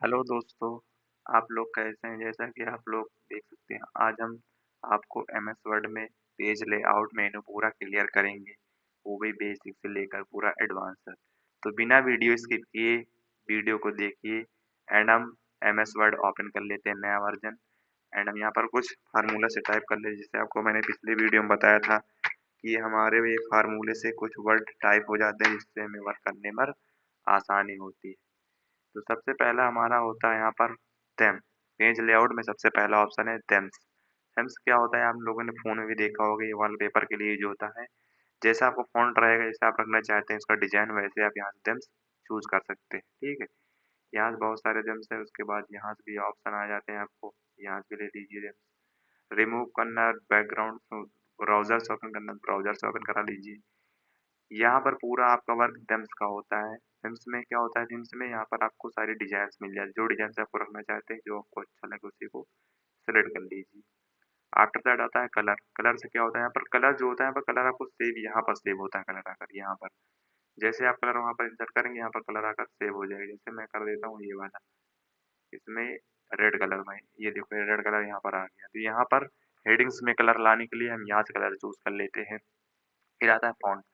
Hello दोस्तों, आप लोग कैसे हैं? जैसा कि आप लोग देख सकते हैं, आज हम आपको एमएस वर्ड में पेज लेआउट मेनू पूरा क्लियर करेंगे, वो भी बेसिक से लेकर पूरा एडवांस तक। तो बिना वीडियो स्किप किए वीडियो को देखिए एंड हम एमएस वर्ड ओपन कर लेते हैं नया वर्जन एंड हम यहाँ पर कुछ फार्मूला से टाइप कर लेते जैसे आपको मैंने पिछले वीडियो में बताया था कि हमारे ये फार्मूले से कुछ वर्ड टाइप हो जाते हैं जिससे हमें वर्क करने में आसानी होती है। तो सबसे पहला हमारा होता है यहाँ पर थेम। पेज लेआउट में सबसे पहला ऑप्शन है थेम्स। थेम्स क्या होता है आप लोगों ने फ़ोन में भी देखा होगा, ये वॉलपेपर के लिए यूज होता है। जैसा आपको फ़ॉन्ट रहेगा, जैसा आप रखना चाहते हैं उसका डिजाइन, वैसे आप यहाँ से थेम्स चूज कर सकते हैं। ठीक है, यहाँ से बहुत सारे थेम्स है। उसके बाद यहाँ से भी ऑप्शन आ जाते हैं, आपको यहाँ से भी ले लीजिए। रिमूव करना बैकग्राउंड, ब्राउजर से ओपन करना ब्राउजर से ओपन करा लीजिए। यहाँ पर पूरा आपका वर्क थीम्स का होता है। थीम्स में क्या होता है, थीम्स में यहाँ पर आपको सारी डिजाइन्स मिल जाती है। जो डिजाइन आपको रखना चाहते हैं, जो आपको अच्छा लगे उसी को सेलेक्ट कर लीजिए। आफ्टर दैट आता है कलर। कलर से क्या होता है, यहाँ पर कलर जो होता है, यहाँ पर कलर आपको सेव यहाँ पर सेव होता है। कलर आकर यहाँ पर जैसे आप कलर वहाँ पर इंसर्ट करेंगे, यहाँ पर कलर आकर सेव हो जाएगा। जैसे मैं कर देता हूँ ये वाला, इसमें रेड कलर में, ये देखो ये रेड कलर यहाँ पर आ गया। तो यहाँ पर हेडिंग्स में कलर लाने के लिए हम यहाँ से कलर चूज कर लेते हैं। फिर आता है फॉन्ट।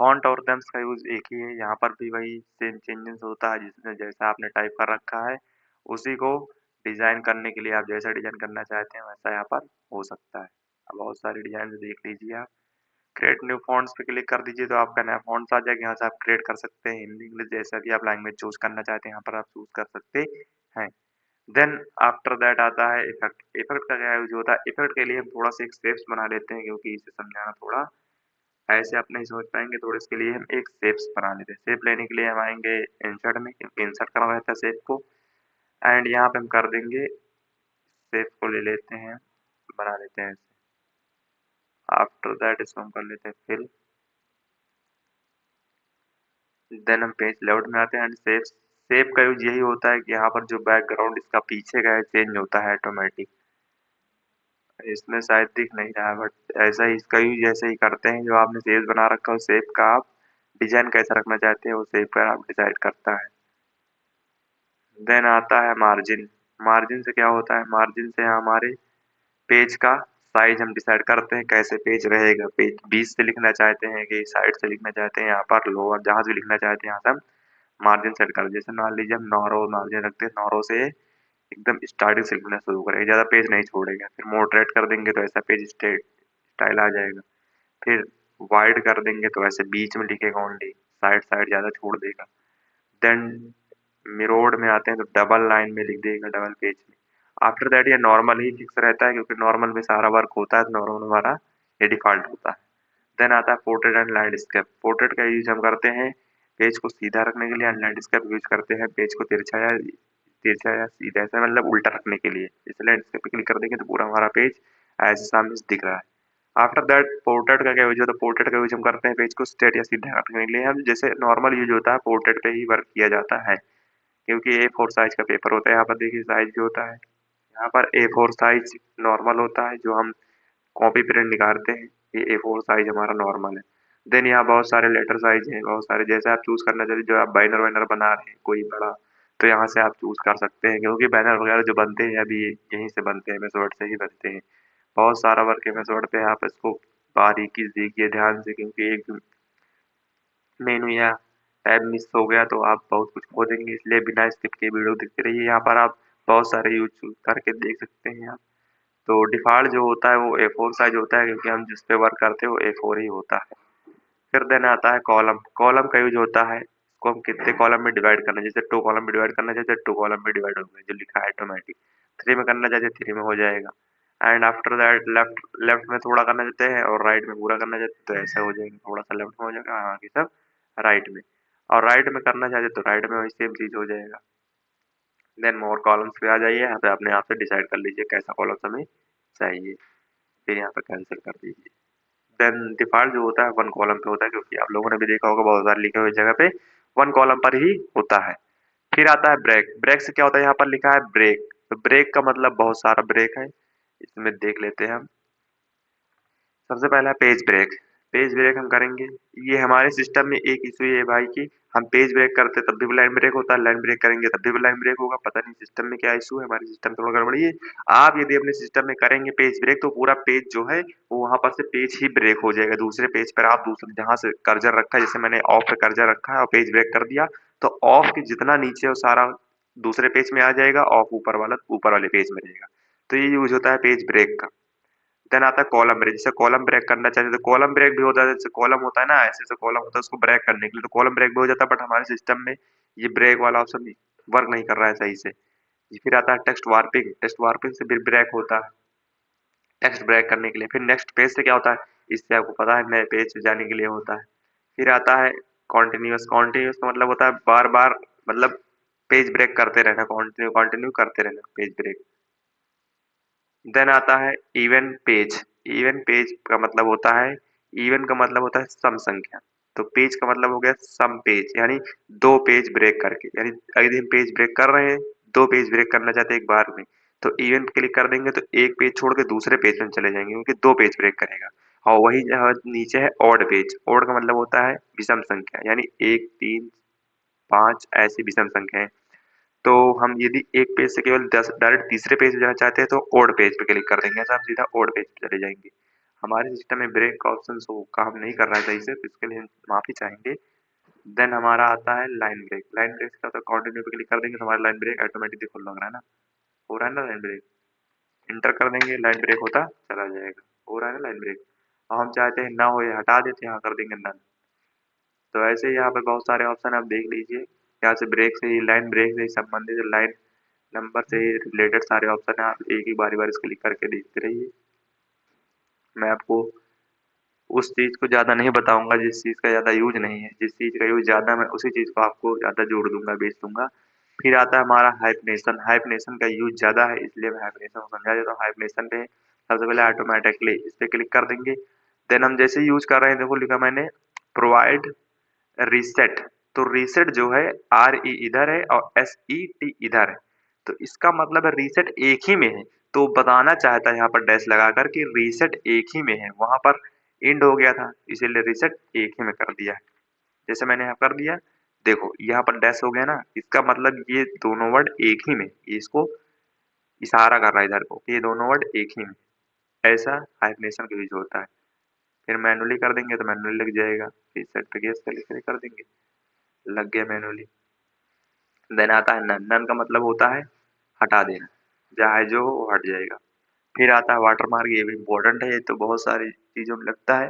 फॉन्ट और थम्स का यूज एक ही है, यहाँ पर भी वही सेम चेंजेस होता है। जिसमें जैसा आपने टाइप कर रखा है उसी को डिजाइन करने के लिए आप जैसा डिजाइन करना चाहते हैं वैसा यहाँ पर हो सकता है। अब बहुत सारी डिजाइन देख लीजिए आप। क्रिएट न्यू फॉन्ट्स पे क्लिक कर दीजिए तो आपका नया फॉन्ट्स आ जाएगा। यहाँ से आप क्रिएट कर सकते हैं, हिंदी इंग्लिश जैसा भी आप लैंग्वेज चूज करना चाहते हैं यहाँ पर आप चूज कर सकते हैं। देन आफ्टर दैट आता है इफेक्ट। इफेक्ट का क्या यूज होता है, इफेक्ट के लिए हम थोड़ा सा एक शेप्स बना लेते हैं क्योंकि इसे समझाना थोड़ा ऐसे आप नहीं समझ पाएंगे। थोड़े इसके लिए हम एक शेप्स बना लेते हैं। शेप लेने के लिए हम आएंगे इंसर्ट में, इंसर्ट करना रहता है शेप को एंड यहाँ पे हम कर देंगे शेप को ले लेते हैं, बना लेते हैं ऐसे। आफ्टर दैट इसको हम कर लेते हैं फिल। देन हम पेज लेआउट में आते हैं एंड शेप। शेप का यूज यही होता है कि यहाँ पर जो बैकग्राउंड इसका पीछे का है चेंज होता है ऑटोमेटिक। इसमें शायद दिख नहीं रहा है बट ऐसा ही इसका यूज ऐसे ही करते हैं। जो आपने शेप बना रखा है शेप का आप डिजाइन कैसा रखना चाहते हैं वो शेप का आप डिसाइड करता है। देन आता है मार्जिन। मार्जिन से क्या होता है, मार्जिन से हमारे पेज का साइज हम डिसाइड करते हैं कैसे पेज रहेगा। पेज 20 से लिखना चाहते हैं कि साइड से लिखना चाहते हैं, यहाँ पर लोअर जहाँ से लिखना चाहते हैं यहाँ से हम मार्जिन सेट कर। जैसे मान लीजिए हम 9 रो मार्जिन रखते हैं, 9 रो से एकदम स्टार्टिंग से लिखना शुरू करेंगे, ज़्यादा पेज नहीं छोड़ेगा। फिर मॉडरेट कर देंगे तो ऐसा पेज स्टेट स्टाइल आ जाएगा। फिर वाइड कर देंगे तो ऐसे बीच में लिखेगा ओनली, साइड साइड ज़्यादा छोड़ देगा। देन मिरर्ड में आते हैं तो डबल लाइन में लिख देगा, डबल पेज में। आफ्टर दैट ये नॉर्मल ही फिक्स रहता है क्योंकि नॉर्मल में सारा वर्क होता है, तो नॉर्मल हमारा ये डिफॉल्ट होता है। देन आता है पोर्ट्रेट एंड लैंडस्केप। पोर्ट्रेट का यूज हम करते हैं पेज को सीधा रखने के लिए एंड लैंडस्केप यूज करते हैं पेज को तिरछा या सीधा ऐसा मतलब उल्टा रखने के लिए। इस लैंडस्केप पे क्लिक कर देंगे तो पूरा हमारा पेज ऐसे सामने से दिख रहा है। आफ्टर दैट पोर्ट्रेट का क्या यूज होता है, पोर्ट्रेट का यूज हम करते हैं पेज को स्ट्रेट या सीधा रखने के लिए। हम जैसे नॉर्मल यूज होता है पोर्ट्रेट पे ही वर्क किया जाता है क्योंकि A4 साइज का पेपर होता है। यहाँ पर देखिए साइज भी होता है, यहाँ पर A4 साइज नॉर्मल होता है जो हम कॉपी प्रिंट निकालते हैं, ये A4 साइज हमारा नॉर्मल है। देन यहाँ बहुत सारे लेटर साइज हैं, बहुत सारे जैसे आप चूज करना चाहते हैं। जो आप बैनर वैनर बना रहे हैं कोई बड़ा, तो यहाँ से आप चूज कर सकते हैं क्योंकि बैनर वगैरह जो बनते हैं अभी यहीं से बनते हैं, एमएस वर्ड से ही बनते हैं। बहुत सारा वर्क एमएस वर्ड पे आप इसको बारीकी से देखिए ध्यान से, क्योंकि एक मेनू या टैब मिस हो गया तो आप बहुत कुछ खो देंगे। इसलिए बिना स्किप के वीडियो देखते रहिए। यहाँ पर आप बहुत सारे यूज करके देख सकते हैं आप। तो डिफ़ॉल्ट जो होता है वो A4 साइज होता है क्योंकि हम जिस पे वर्क करते हैं वो A4 ही होता है। फिर देन आता है कॉलम। कॉलम का यूज होता है इसको हम कितने कॉलम में डिवाइड करना है। जैसे 2 कॉलम में डिवाइड करना चाहते हैं 2 कॉलम में डिवाइड हो गए जो लिखा है ऑटोमेटिक। 3 में करना चाहते हैं 3 में हो जाएगा। And after that left left में थोड़ा करना चाहते हैं और राइट में पूरा करना चाहते हैं तो ऐसा हो जाएगा। थोड़ा सा लेफ्ट में हो जाएगा, बाकी सब राइट में। और राइट में करना चाहते तो राइट में वही सेम चीज हो जाएगा। देन मोर कॉलम्स पे आ जाइए, यहाँ पे अपने आप से डिसाइड कर लीजिए कैसा कॉलम्स हमें चाहिए। फिर यहाँ पे कैंसिल कर दीजिए। देन डिफ़ॉल्ट जो होता है 1 कॉलम पे होता है क्योंकि आप लोगों ने भी देखा होगा बहुत बार लिखे हुए जगह पे 1 कॉलम पर ही होता है। फिर आता है ब्रेक। ब्रेक से क्या होता है, यहाँ पर लिखा है ब्रेक, तो ब्रेक का मतलब बहुत सारा ब्रेक है, इसमें देख लेते हैं हम। सबसे पहला है पेज ब्रेक। पेज ब्रेक हम करेंगे। ये हमारे सिस्टम में एक इश्यू ये है भाई कि हम पेज ब्रेक करते तब भी लाइन ब्रेक होता है, लाइन ब्रेक करेंगे तब भी लाइन ब्रेक होगा। पता नहीं सिस्टम में क्या इश्यू है, हमारे सिस्टम थोड़ा गड़बड़ी है। आप यदि अपने सिस्टम में करेंगे पेज ब्रेक तो पूरा पेज जो है वो वहाँ पर से पेज ही ब्रेक हो जाएगा। दूसरे पेज पर आप दूसरे जहाँ से कर्सर रखा है, जैसे मैंने ऑफ पे कर्सर रखा है और पेज ब्रेक कर दिया, तो ऑफ के जितना नीचे है वो सारा दूसरे पेज में आ जाएगा, ऑफ ऊपर वाला ऊपर वाले पेज में रहेगा। तो ये यूज़ होता है पेज ब्रेक का। देन आता है कॉलम ब्रेक। जैसे कॉलम ब्रेक करना चाहते हैं तो कॉलम ब्रेक भी होता है। जैसे कॉलम होता है ना, ऐसे-ऐसे कॉलम होता है उसको ब्रेक करने के लिए तो कॉलम ब्रेक भी हो जाता है, बट हमारे सिस्टम में ये ब्रेक वाला ऑप्शन वर्क नहीं कर रहा है सही से। जी, फिर आता है टेक्स्ट वार्पिंग। टेक्स्ट वार्पिंग से भी ब्रेक होता है, टेक्स्ट ब्रेक करने के लिए। फिर नेक्स्ट पेज से क्या होता है, इससे आपको पता है नए पेज पे जाने के लिए होता है। फिर आता है कॉन्टिन्यूअस। कॉन्टिन्यूअस का मतलब होता है बार-बार, मतलब पेज ब्रेक करते रहना, कंटिन्यू कंटिन्यू करते रहना पेज ब्रेक। देन आता है इवन पेज। इवन पेज का मतलब होता है, इवन का मतलब होता है सम संख्या। तो पेज का मतलब हो गया सम पेज, यानी 2 पेज ब्रेक करके। यानी यदि हम पेज ब्रेक कर रहे हैं, 2 पेज ब्रेक करना चाहते हैं एक बार में, तो इवन क्लिक कर देंगे तो एक पेज छोड़ के दूसरे पेज में चले जाएँगे, क्योंकि 2 पेज ब्रेक करेगा। और वही जहाँ नीचे है ऑड पेज। ऑड का मतलब होता है विषम संख्या, यानी 1, 3, 5 ऐसी विषम संख्याएँ। तो हम यदि एक पेज से केवल 10 डायरेक्ट तीसरे पेज पे जाना चाहते हैं तो ओड पेज पे क्लिक कर देंगे, ऐसा हम सीधा ओड पेज पे चले जाएँगे। हमारे सिस्टम में ब्रेक का ऑप्शन वो काम नहीं कर रहा है सही से, तो इसके लिए हम माफ़ी चाहेंगे। देन हमारा आता है लाइन ब्रेक। लाइन ब्रेक का तो कंटिन्यू पे क्लिक कर देंगे तो हमारा लाइन ब्रेक ऑटोमेटिकली खुल लग रहा है ना, हो रहा है ना लाइन ब्रेक। एंटर कर देंगे लाइन ब्रेक होता चला जाएगा, हो रहा है ना लाइन ब्रेक। और हम चाहते हैं ना हो ये हटा देते हैं, यहाँ कर देंगे नन। तो ऐसे ही यहाँ पे बहुत सारे ऑप्शन आप देख लीजिए। यहाँ से ब्रेक से ही लाइन ब्रेक से ही संबंधित लाइन नंबर से रिलेटेड सारे ऑप्शन है, आप एक ही बारी-बारी से क्लिक करके देखते रहिए। मैं आपको उस चीज़ को ज़्यादा नहीं बताऊँगा जिस चीज़ का ज़्यादा यूज़ नहीं है, जिस चीज़ का यूज़ ज़्यादा मैं उसी चीज़ को आपको ज़्यादा जोड़ दूँगा, बेच दूँगा। फिर आता है हमारा हाइफ़नेशन। हाइफ़नेशन का यूज़ ज़्यादा है इसलिए मैं हाइफ़नेशन को समझा देता हूँ। हाइफ़नेशन पे सबसे पहले ऑटोमैटिकली इस पे क्लिक कर देंगे। देन हम जैसे ही यूज़ कर रहे हैं, देखो लिखा मैंने प्रोवाइड रीसेट। तो रीसेट जो है आर-ई इधर है और एस-ई-टी इधर है। तो इसका मतलब है रीसेट एक ही में है। तो बताना चाहता है यहाँ पर डैश लगाकर कि रीसेट एक ही में है। वहाँ पर एंड हो गया था, इसीलिए रीसेट एक ही में कर दिया है। जैसे मैंने यहाँ कर दिया, देखो यहाँ पर डैश हो गया ना, इसका मतलब ये दोनों वर्ड एक ही में, ये इसको इशारा कर रहा है इधर को कि ये दोनों वर्ड एक ही में। ऐसा हाइफ़नेशन का यूज़ होता है। फिर मैनुअली कर देंगे तो मैनुअली लग जाएगा। रीसेट पे यस पे कर देंगे, लग गया मैनुअली। देन आता है नन। नन का मतलब होता है हटा देना, चाहे जो हो वो हट जाएगा। फिर आता है वाटरमार्क। ये भी इम्पोर्टेंट है, ये तो बहुत सारी चीज़ों में लगता है।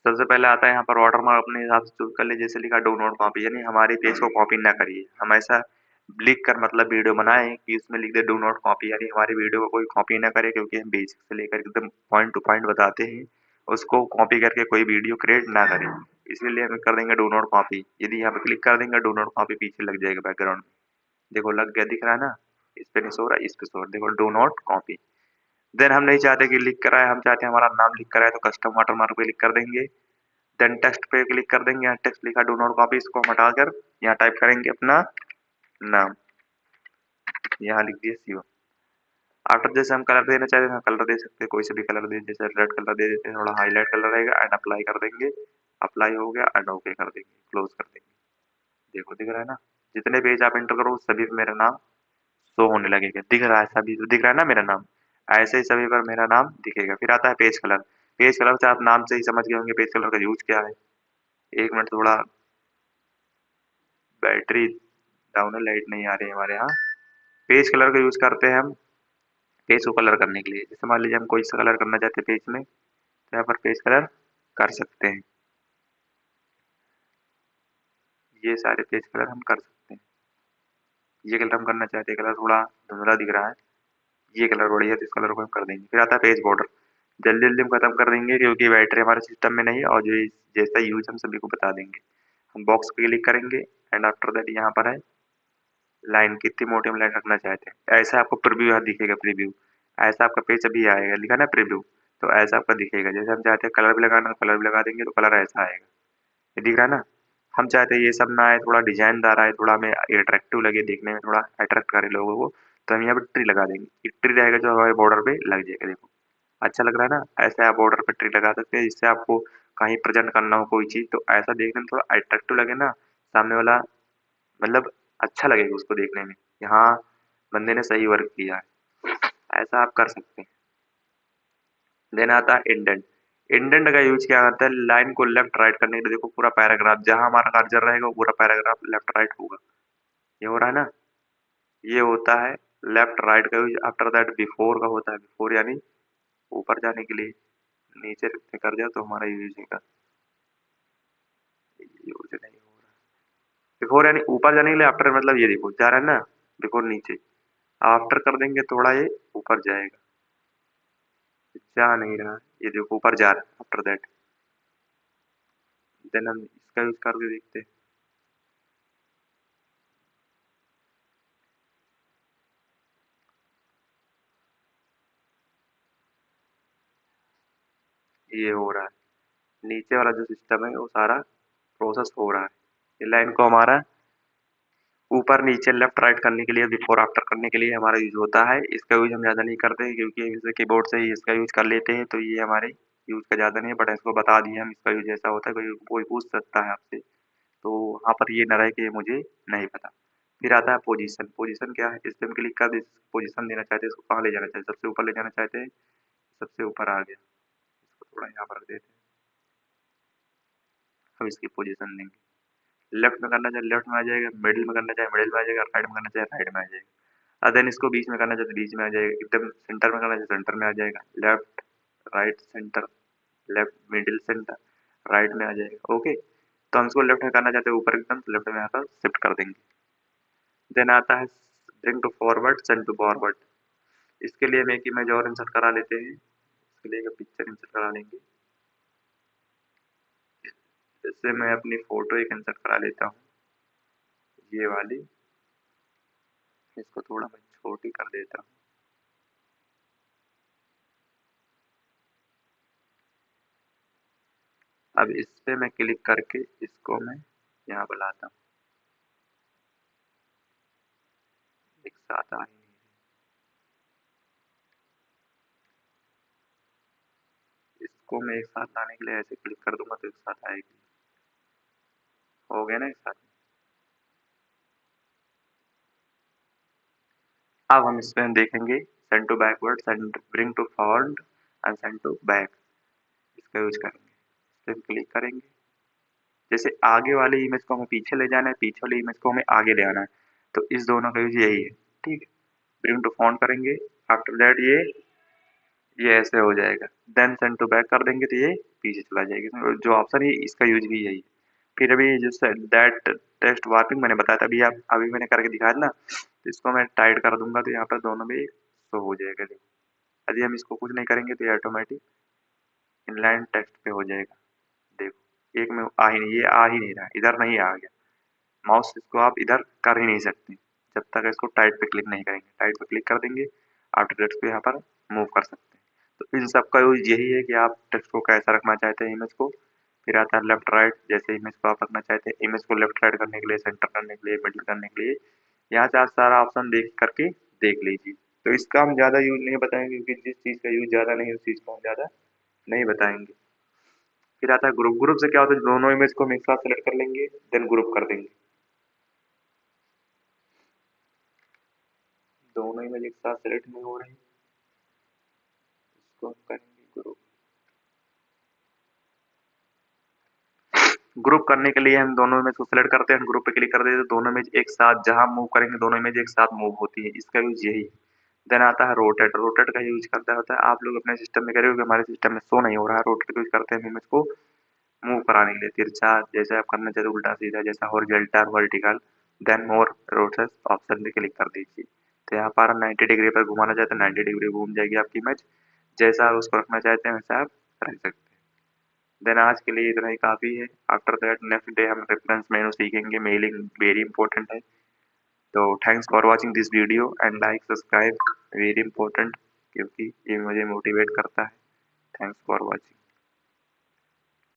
सबसे पहले आता है यहाँ पर वाटरमार्क, अपने हिसाब से चूज़ कर लीजिए। जैसे लिखा डू नॉट कॉपी, यानी हमारे पेज को कॉपी ना करिए। हम ऐसा लिख कर मतलब वीडियो बनाएँ कि उसमें लिख दें डू नॉट कॉपी, यानी हमारी वीडियो को कोई कॉपी ना करे, क्योंकि हम बेसिक से लेकर एकदम पॉइंट टू पॉइंट बताते हैं। उसको कॉपी करके कोई वीडियो क्रिएट ना करे। इसीलिए हम कर देंगे डू नॉट कॉपी। यदि यहाँ पे क्लिक कर देंगे डू नॉट कॉपी पीछे लग जाएगा बैकग्राउंड में। देखो लग गया, दिख रहा है ना? इस पे नहीं शो रहा है, इस पे शो रहा है। देखो डू नॉट कॉपी। देन हम नहीं चाहते कि लिख कर आए, हम चाहते हैं हमारा नाम लिख कर आए, तो कस्टम वाटरमार्क पे क्लिक कर देंगे। देन टेक्स्ट पे क्लिक कर देंगे। यहाँ टेक्स्ट लिखा डू नॉट कॉपी, इसको हम हटाकर यहाँ टाइप करेंगे अपना नाम। यहाँ लिख दिए शिवम। आफ्टर जैसे हम कलर देना चाहते हैं कलर दे सकते हैं, कोई से भी कलर दे, जैसे रेड कलर दे देते हैं, थोड़ा हाईलाइट कलर रहेगा। एंड अप्लाई कर देंगे। अप्लाई हो गया एंड ओके कर देंगे, क्लोज कर देंगे। देखो दिख रहा है ना? जितने पेज आप एंटर करो सभी पे मेरा नाम शो होने लगेगा। दिख रहा है, सभी तो दिख रहा है ना मेरा नाम? ऐसे ही सभी पर मेरा नाम दिखेगा। फिर आता है पेज कलर। पेज कलर से आप नाम से ही समझ गए होंगे पेज कलर का यूज़ क्या है। 1 मिनट, थोड़ा बैटरी डाउन है, लाइट नहीं आ रही है हमारे यहाँ। पेज कलर का यूज़ करते हैं हम पेज को कलर करने के लिए। जैसे मान लीजिए हम कोई सा कलर करना चाहते हैं पेज में, तो यहाँ पर पेज कलर कर सकते हैं। ये सारे पेज कलर हम कर सकते हैं। ये कलर हम करना चाहते हैं, कलर थोड़ा धुंधला दिख रहा है। ये कलर बढ़िया है तो इस कलर को हम कर देंगे। फिर आता है पेज बॉर्डर। जल्दी-जल्दी हम खत्म कर देंगे क्योंकि बैटरी हमारे सिस्टम में नहीं है, और जो जैसा यूज़ हम सभी को बता देंगे। हम बॉक्स पे क्लिक करेंगे एंड आफ्टर दैट यहाँ पर है लाइन, कितनी मोटी हम लाइन रखना चाहते हैं। ऐसा आपको प्रीव्यू यहाँ दिखेगा, प्रीव्यू। ऐसा आपका पेज अभी आएगा, लिखा ना प्रीव्यू, तो ऐसा आपका दिखेगा। जैसे हम चाहते हैं कलर भी लगाना, कलर भी लगा देंगे तो कलर ऐसा आएगा। ये दिख रहा है ना? हम चाहते हैं ये सब ना आए, थोड़ा डिज़ाइनदार आए, थोड़ा हमें अट्रैक्टिव लगे, देखने में थोड़ा अट्रैक्ट करे लोगों को, तो हम यहाँ पे ट्री लगा देंगे। एक ट्री रहेगा जो हमारे बॉर्डर पे लग जाएगा, देखो। अच्छा लग रहा है ना? ऐसे आप बॉर्डर पे ट्री लगा सकते हैं, जिससे आपको कहीं प्रेजेंट करना हो कोई चीज़ तो ऐसा देखने में थोड़ा अट्रैक्टिव लगे ना, सामने वाला मतलब अच्छा लगेगा उसको देखने में कि हाँ, बंदे ने सही वर्क किया है। ऐसा आप कर सकते हैं। देन आता है इंडेंट। इंडेंट का यूज़ क्या करता है, लाइन को लेफ्ट राइट करने के लिए देखो पूरा पैराग्राफ जहाँ हमारा कर्सर रहेगा वो पूरा पैराग्राफ लेफ्ट राइट होगा। ये हो रहा है ना? ये होता है लेफ्ट राइट का यूज़। आफ्टर दैट बिफोर का होता है, बिफोर यानी ऊपर जाने के लिए, नीचे कर दिया तो हमारा यूज़ होगा। यूज़ नहीं हो रहा। बिफोर यानी ऊपर जाने के लिए, आफ्टर मतलब ये देखो जा रहा है ना, बिफोर नीचे, आफ्टर कर देंगे थोड़ा ये ऊपर जाएगा। जा नहीं रहा, ये देखो ऊपर जा रहा है आफ्टर दैट। देन हम इसका यूज़ करके देखते हैं। ये हो रहा है, नीचे वाला जो सिस्टम है वो सारा प्रोसेस हो रहा है। ये लाइन को हमारा ऊपर नीचे लेफ्ट राइट करने के लिए, बिफोर आफ्टर करने के लिए हमारा यूज होता है। इसका यूज हम ज़्यादा नहीं करते हैं क्योंकि जैसे कीबोर्ड से ही इसका यूज कर लेते हैं, तो ये हमारे यूज का ज़्यादा नहीं है, बट इसको बता दिए हम इसका यूज ऐसा होता है। कोई कोई पूछ सकता है आपसे, तो वहाँ पर ये ना रहे कि मुझे नहीं पता। फिर आता है पोजीशन। पोजीशन क्या है, इस पे हम क्लिक कर पोजीशन देना चाहते हैं, इसको कहाँ ले जाना चाहते हैं, सबसे ऊपर ले जाना चाहते हैं, सबसे ऊपर आ गया, इसको थोड़ा यहाँ पर रख देते हैं। हम इसकी पोजीशन देंगे, लेफ्ट में करना चाहे लेफ्ट में आ जाएगा, मिडिल में करना चाहे मिडिल में आ जाएगा, राइट में करना चाहे राइट में आ जाएगा। देन इसको बीच में करना चाहे तो बीच में आ जाएगा, एकदम सेंटर में करना चाहे सेंटर में आ जाएगा, left right centre, left middle centre, right में आ जाएगा। ओके, तो हम इसको लेफ्ट में करना चाहते हैं ऊपर एकदम, तो लेफ्ट में यहाँ पर शिफ्ट कर देंगे। देन आता है bring to forward, send to forward. इसके लिए हम एक इमेज और इंसर्ट करा लेते हैं। इसके लिए एक पिक्चर इंसर्ट करा लेंगे। जैसे मैं अपनी फोटो एक इंसर्ट करा लेता हूँ, ये वाली। इसको थोड़ा मैं छोटी कर देता हूँ। अब इस पे मैं क्लिक करके इसको मैं यहाँ पर लाता हूँ, एक साथ आ ही नहीं रही। इसको मैं एक साथ लाने के लिए ऐसे क्लिक कर दूंगा तो एक साथ आएगी। हो गया ना एक साथ। अब हम इसमें देखेंगे send to backward, send bring to forward and send to back. इसका यूज करेंगे, इस पे क्लिक करेंगे। जैसे आगे वाली इमेज को हमें पीछे ले जाना है, पीछे वाली इमेज को हमें आगे ले आना है, तो इस दोनों का यूज यही है। ठीक है, ब्रिंग टू फ्रंट करेंगे, आफ्टर दैट ये ऐसे हो जाएगा। देन सेंड टू बैक कर देंगे तो ये पीछे चला जाएगा। तो जो ऑप्शन है इसका यूज भी यही है। फिर अभी जो दैट टेस्ट वार्पिंग मैंने बताया था, अभी मैंने करके दिखाया था ना, तो इसको मैं टाइट कर दूंगा तो यहाँ पर दोनों में शो हो जाएगा। देखो, यदि हम इसको कुछ नहीं करेंगे तो ये ऑटोमेटिक इनलाइन टेक्स्ट पे हो जाएगा। देखो, एक में आ ही नहीं, ये आ ही नहीं रहा, इधर नहीं आ गया। माउस इसको आप इधर कर ही नहीं सकते जब तक इसको टाइट पे क्लिक नहीं करेंगे। टाइट पे क्लिक कर देंगे, आप टेक्स्ट को यहाँ पर मूव कर सकते हैं। तो इन सब का यूज यही है कि आप टेक्स्ट को कैसा रखना चाहते हैं इमेज को। फिर आता है लेफ्ट राइट, जैसे इमेज को आप रखना चाहते हैं, इमेज को लेफ्ट राइट करने के लिए, सेंटर करने के लिए, मिडिल करने के लिए, यहाँ से आप सारा ऑप्शन देख करके देख लीजिए। तो इसका हम ज़्यादा यूज नहीं बताएंगे क्योंकि जिस चीज़ का यूज ज़्यादा नहीं है उस चीज़ को हम ज़्यादा नहीं बताएंगे। फिर आता है ग्रुप। ग्रुप से क्या होता है, दोनों इमेज को हम एक साथ सेलेक्ट कर लेंगे, देन ग्रुप कर देंगे। दोनों इमेज एक साथ सेलेक्ट नहीं हो रही, इसको हम करेंगे ग्रुप। ग्रुप करने के लिए हम दोनों इमेज को सेलेक्ट करते हैं, ग्रुप पे क्लिक कर देते हैं, दोनों इमेज एक साथ जहां मूव करेंगे दोनों इमेज एक साथ मूव होती है। इसका यूज यही है। देन आता है रोटेट। रोटेट का यूज करता होता है, आप लोग अपने सिस्टम में करेंगे, हमारे सिस्टम में शो नहीं हो रहा है। रोटेट यूज करते हैं इमेज को मूव कराने के लिए, तिरछा जैसे आप करना चाहते उल्टा सीधा, जैसा हॉरिजॉन्टल वर्टिकल। देन मोर रोटेट ऑप्शन पे क्लिक कर दीजिए, तो यहाँ पर 90 डिग्री पर घुमाना चाहते हैं 90 डिग्री घूम जाएगी आपकी इमेज। जैसा आप उसको रखना चाहते हैं वैसा आप रख सकते हैं। देन आज के लिए इतना ही काफ़ी है। आफ्टर दैट नेक्स्ट डे हम रेफरेंस मेनू सीखेंगे, मेलिंग वेरी इंपॉर्टेंट है। तो thanks for watching this video and like subscribe very important, क्योंकि ये मुझे मोटिवेट करता है। Thanks for watching.